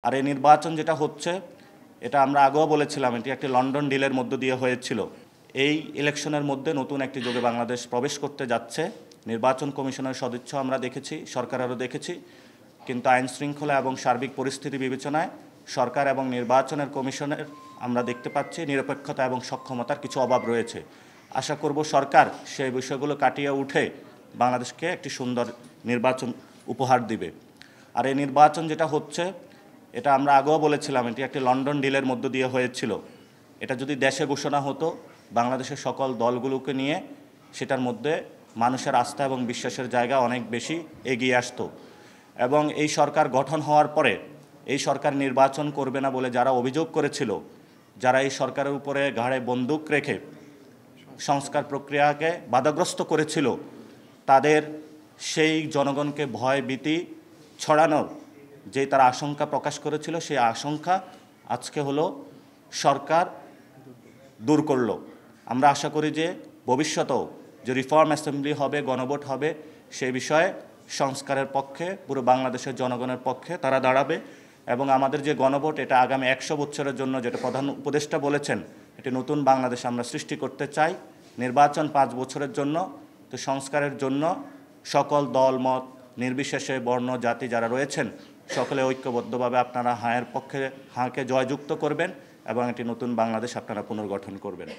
আর এই নির্বাচন যেটা হচ্ছে এটা আমরা আগেও বলেছিলাম এটি একটি লন্ডন ডিলের মধ্য দিয়ে হয়েছিল। এই ইলেকশনের মধ্যে নতুন একটি যুগে বাংলাদেশ প্রবেশ করতে যাচ্ছে। নির্বাচন কমিশনের সদিচ্ছা আমরা দেখেছি, সরকারেরও দেখেছি, কিন্তু আইন শৃঙ্খলা এবং সার্বিক পরিস্থিতি বিবেচনায় সরকার এবং নির্বাচনের কমিশনের আমরা দেখতে পাচ্ছি নিরপেক্ষতা এবং সক্ষমতার কিছু অভাব রয়েছে। আশা করব সরকার সেই বিষয়গুলো কাটিয়ে উঠে বাংলাদেশকে একটি সুন্দর নির্বাচন উপহার দিবে। আর এই নির্বাচন যেটা হচ্ছে এটা আমরা আগেও বলেছিলাম এটি একটি লন্ডন ডিলের মধ্য দিয়ে হয়েছিল। এটা যদি দেশে ঘোষণা হতো বাংলাদেশের সকল দলগুলোকে নিয়ে সেটার মধ্যে মানুষের আস্থা এবং বিশ্বাসের জায়গা অনেক বেশি এগিয়ে আসতো। এবং এই সরকার গঠন হওয়ার পরে এই সরকার নির্বাচন করবে না বলে যারা অভিযোগ করেছিল, যারা এই সরকারের উপরে ঘাড়ে বন্দুক রেখে সংস্কার প্রক্রিয়াকে বাধাগ্রস্ত করেছিল, তাদের সেই জনগণকে ভয় ভীতি ছড়ানোর যে তারা আশঙ্কা প্রকাশ করেছিল, সেই আশঙ্কা আজকে হলো সরকার দূর করলো। আমরা আশা করি যে ভবিষ্যতেও যে রিফর্ম অ্যাসেম্বলি হবে, গণভোট হবে, সেই বিষয়ে সংস্কারের পক্ষে পুরো বাংলাদেশের জনগণের পক্ষে তারা দাঁড়াবে। এবং আমাদের যে গণভোট এটা আগামী 100 বছরের জন্য, যেটা প্রধান উপদেষ্টা বলেছেন, এটি নতুন বাংলাদেশ আমরা সৃষ্টি করতে চাই। নির্বাচন 5 বছরের জন্য, তো সংস্কারের জন্য সকল দল মত নির্বিশেষে বর্ণ জাতি যারা রয়েছেন সকলে ঐক্যবদ্ধভাবে আপনারা হাঁকে জয়যুক্ত করবেন এবং একটি নতুন বাংলাদেশ আপনারা পুনর্গঠন করবেন।